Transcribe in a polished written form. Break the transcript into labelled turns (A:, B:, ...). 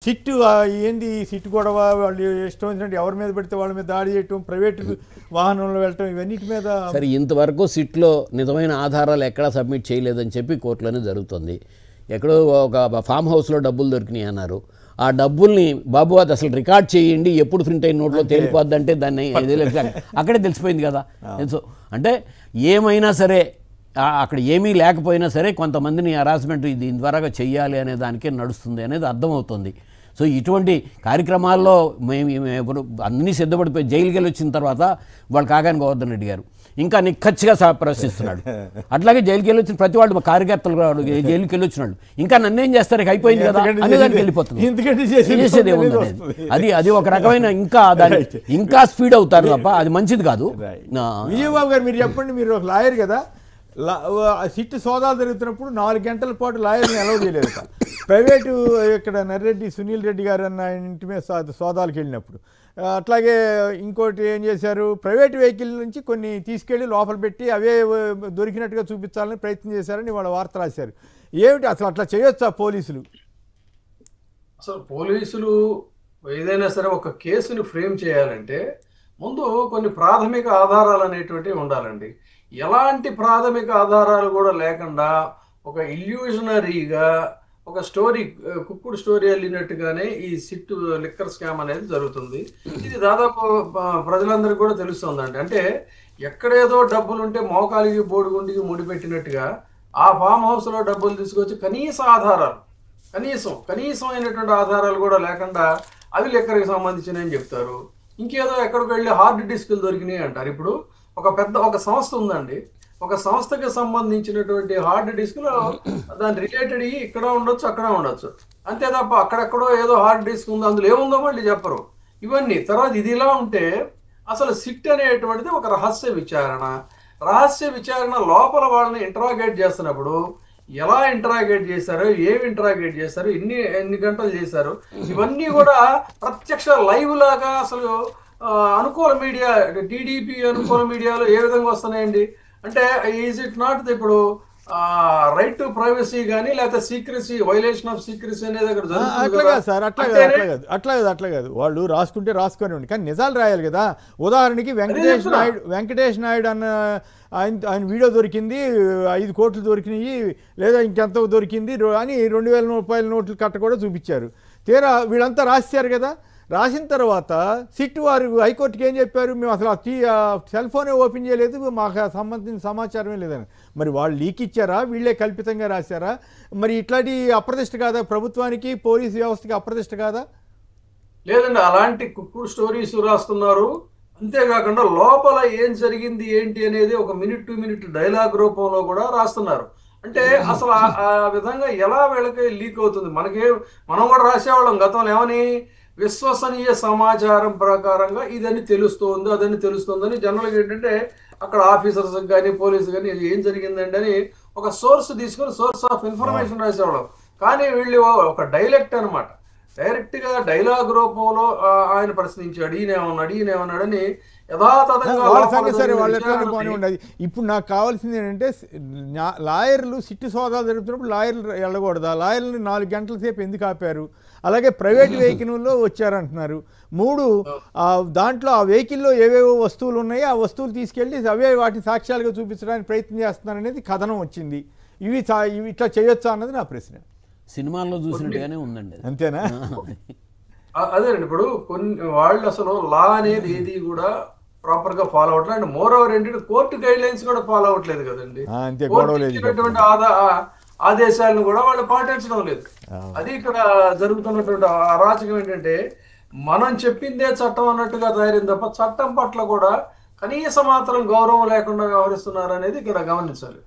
A: Sit ఏంది sit గొడవ, వాళ్ళు ఇష్టం వచ్చినట్టు ఎవరి మీద పెడితే వాళ్ళ మీద దాడి చేయటం, ప్రైవేటు వాహనంలో వెళ్ళటం, ఇవన్నిటి మీద.
B: సరే, ఇంతవరకు సిట్లో నిజమైన ఆధారాలు ఎక్కడా సబ్మిట్ చేయలేదని చెప్పి కోర్టులోనే జరుగుతుంది. ఎక్కడో ఒక ఫామ్ హౌస్లో డబ్బులు దొరికినాయి అన్నారు. ఆ డబ్బుల్ని బాబు అది అసలు రికార్డ్ చేయండి, ఎప్పుడు ప్రింట్ అయిన నోట్లో తేలిపోద్దంటే దాన్ని అక్కడే తెలిసిపోయింది కదా. సో అంటే ఏమైనా సరే అక్కడ ఏమీ లేకపోయినా సరే కొంతమందిని హరాస్మెంట్ దీని ద్వారా చెయ్యాలి అనే దానికే నడుస్తుంది అనేది అర్థమవుతుంది. సో ఇటువంటి కార్యక్రమాల్లో మేము అన్నీ సిద్ధపడిపోయి జైలుకి వెళ్ళి వచ్చిన తర్వాత వాళ్ళు కాకాని గోవర్ధన్ రెడ్డి గారు ఇంకా నిక్కచ్చిగా ప్రశ్నిస్తున్నాడు. అట్లాగే జైలుకి వెళ్ళి వచ్చిన ప్రతి వాళ్ళు కార్యకర్తలు జైలుకి వెళ్ళి వచ్చినాడు ఇంకా నన్నేం చేస్తారు, ఇక అయిపోయింది కదా అనేదానికి వెళ్ళిపోతుంది. చేసేది ఏముంది, అది ఒక రకమైన ఇంకా దాన్ని ఇంకా స్పీడ్ అవుతారు తప్ప అది మంచిది కాదు.
A: విజయబాబు గారు మీరు చెప్పండి, మీరు ఒక లాయర్ కదా, సిట్టు సోదాలు జరుగుతున్నప్పుడు 4 గంటల పాటు లాయర్ని అలౌ చేయలేదు. ప్రైవేటు ఇక్కడ నర్రెడ్డి సునీల్ రెడ్డి గారు అన్న ఇంటి మీద సోదాలకు వెళ్ళినప్పుడు అట్లాగే ఇంకోటి ఏం చేశారు, ప్రైవేట్ వెహికల్ నుంచి కొన్ని తీసుకెళ్ళి లోపల పెట్టి అవే దొరికినట్టుగా చూపించాలని ప్రయత్నం చేశారని వాళ్ళ వార్త రాశారు. ఏమిటి అసలు అట్లా చేయొచ్చా పోలీసులు?
C: అసలు పోలీసులు ఏదైనా సరే ఒక కేసుని ఫ్రేమ్ చేయాలంటే ముందు కొన్ని ప్రాథమిక ఆధారాలు అనేటువంటివి ఉండాలండి. ఎలాంటి ప్రాథమిక ఆధారాలు కూడా లేకుండా ఒక ఇల్యూజనరీగా ఒక స్టోరీ, కుక్కుడు స్టోరీ వెళ్ళినట్టుగానే ఈ సిట్ లిక్కర్ స్కామ్ అనేది జరుగుతుంది. ఇది దాదాపు ప్రజలందరికీ కూడా తెలుస్తుందండి. అంటే ఎక్కడేదో డబ్బులు ఉంటే మోకాలికి బోడిగుండికి ముడిపెట్టినట్టుగా ఆ ఫామ్ హౌస్లో డబ్బులు తీసుకొచ్చి కనీసమైనటువంటి ఆధారాలు కూడా లేకుండా అవి లిక్కర్కి సంబంధించినవి చెప్తారు. ఇంకేదో ఎక్కడికి వెళ్ళి హార్డ్ డిస్కులు దొరికినాయి అంటారు. ఇప్పుడు ఒక సంస్థ ఉందండి, ఒక సంస్థకి సంబంధించినటువంటి హార్డ్ డిస్క్లో దాని రిలేటెడ్ ఇక్కడ ఉండొచ్చు, అక్కడ ఉండొచ్చు, అంతే తప్ప అక్కడెక్కడో ఏదో హార్డ్ డిస్క్ ఉందో అందులో ఏముందో మళ్ళీ చెప్పరు. ఇవన్నీ తర్వాత ఇది ఇలా ఉంటే అసలు సిట్ అనేటువంటిది ఒక రహస్య విచారణ లోపల వాళ్ళని ఇంటరాగేట్ చేస్తున్నప్పుడు ఎలా ఇంటరాగేట్ చేశారు, ఏమి ఇంటరాగేట్ చేశారు, ఎన్ని గంటలు చేశారు, ఇవన్నీ కూడా ప్రత్యక్ష లైవ్ లాగా అసలు అనుకూల మీడియా, టీడీపీ అనుకూల మీడియాలో ఏ విధంగా వస్తున్నాయండి. అంటే ఈజ్ ఇట్ నాట్ ఇప్పుడు రైట్ టు ప్రైవసీ కానీ లేకపోతే సీక్రెసీ, వైలేషన్ ఆఫ్ సీక్రెసీ అనేది అక్కడ
A: జరుగుతుంది. అట్లా కాదు వాళ్ళు రాసుకుంటే రాసుకొని, కానీ నిజాలు రాయాలి కదా. ఉదాహరణకి వెంకటేష్ నాయుడు అన్న ఆయన వీడియో దొరికింది, 5 కోట్లు దొరికినాయి లేదా ఇంకెంత దొరికింది అని 2000 రూపాయల నోట్లు కట్ట కూడా చూపించారు. తీరా వీళ్ళంతా రాశారు కదా. రాసిన తర్వాత సిట్ వారు హైకోర్టుకి ఏం చెప్పారు, మేము అసలు సెల్ ఫోనే ఓపెన్ చేయలేదు, మాకు సంబంధించిన సమాచారమే లేదని. మరి వాళ్ళు లీక్ ఇచ్చారా, వీళ్ళే కల్పితంగా రాశారా? మరి ఇట్లాంటి అప్రదిష్ట కాదా ప్రభుత్వానికి, పోలీసు వ్యవస్థకి అప్రదిష్ట కాదా?
C: లేదండి, అలాంటి కుక్కుడు స్టోరీస్ రాస్తున్నారు. అంతేకాకుండా లోపల ఏం జరిగింది ఏంటి అనేది ఒక మినిట్ టు మినిట్ డైలాగ్ రూపంలో కూడా రాస్తున్నారు. అంటే అసలు ఆ విధంగా ఎలా వీళ్ళకి లీక్ అవుతుంది? మనం కూడా రాసేవాళ్ళం గతంలో ఏమని, విశ్వసనీయ సమాచారం ప్రకారంగా ఇదని తెలుస్తోంది అదని తెలుస్తోందని. జనరల్గా ఏంటంటే అక్కడ ఆఫీసర్స్ కానీ పోలీసు కానీ ఏం జరిగిందండి అని ఒక సోర్స్ తీసుకొని సోర్స్ ఆఫ్ ఇన్ఫర్మేషన్ రాసేవాళ్ళం. కానీ వీళ్ళు ఒక డైరెక్ట్గా డైలాగ్ రూపంలో ఆయన ప్రశ్నించాడు, ఈయనేమన్నాడని యథాతథంగా.
A: ఇప్పుడు నాకు కావాల్సింది ఏంటంటే లాయర్లు సిట్టు సోదాలు జరుగుతున్నప్పుడు లాయర్లు వెళ్ళకూడదా? లాయర్లు 4 గంటల సేపు ఎందుకు ఆపారు? అలాగే ప్రైవేట్ వెహికల్లో వచ్చారంటున్నారు. 3 దాంట్లో ఆ వెహికల్లో ఏవేవో వస్తువులు ఉన్నాయో ఆ వస్తువులు తీసుకెళ్ళి అవే వాటిని సాక్ష్యాలుగా చూపించడానికి ప్రయత్నం చేస్తున్నారు అనేది కథనం వచ్చింది. ఇవి ఇట్లా చేయొచ్చా అన్నది నా ప్రశ్న.
B: సినిమాల్లో చూసినట్టుగానే ఉందండి,
A: అంతేనా?
C: అదేనండి, ఇప్పుడు కొన్ని వాళ్ళు అసలు లా అనేది ఏది కూడా ప్రాపర్ గా ఫాలో అవట్లేదు. అండ్ మోర్ ఓవర్ ఏంటంటే కోర్టు గైడ్ లైన్స్ కూడా ఫాలో అవ్వట్లేదు కదండి. ఇచ్చినటువంటి ఆదేశాలను కూడా వాళ్ళు పాటించడం లేదు. అది ఇక్కడ జరుగుతున్నటువంటి అరాచకం ఏంటంటే మనం చెప్పిందే చట్టం అన్నట్టుగా తయారైంది తప్ప చట్టం పట్ల కూడా కనీస మాత్రం గౌరవం లేకుండా వ్యవహరిస్తున్నారు అనేది ఇక్కడ గమనించాలి.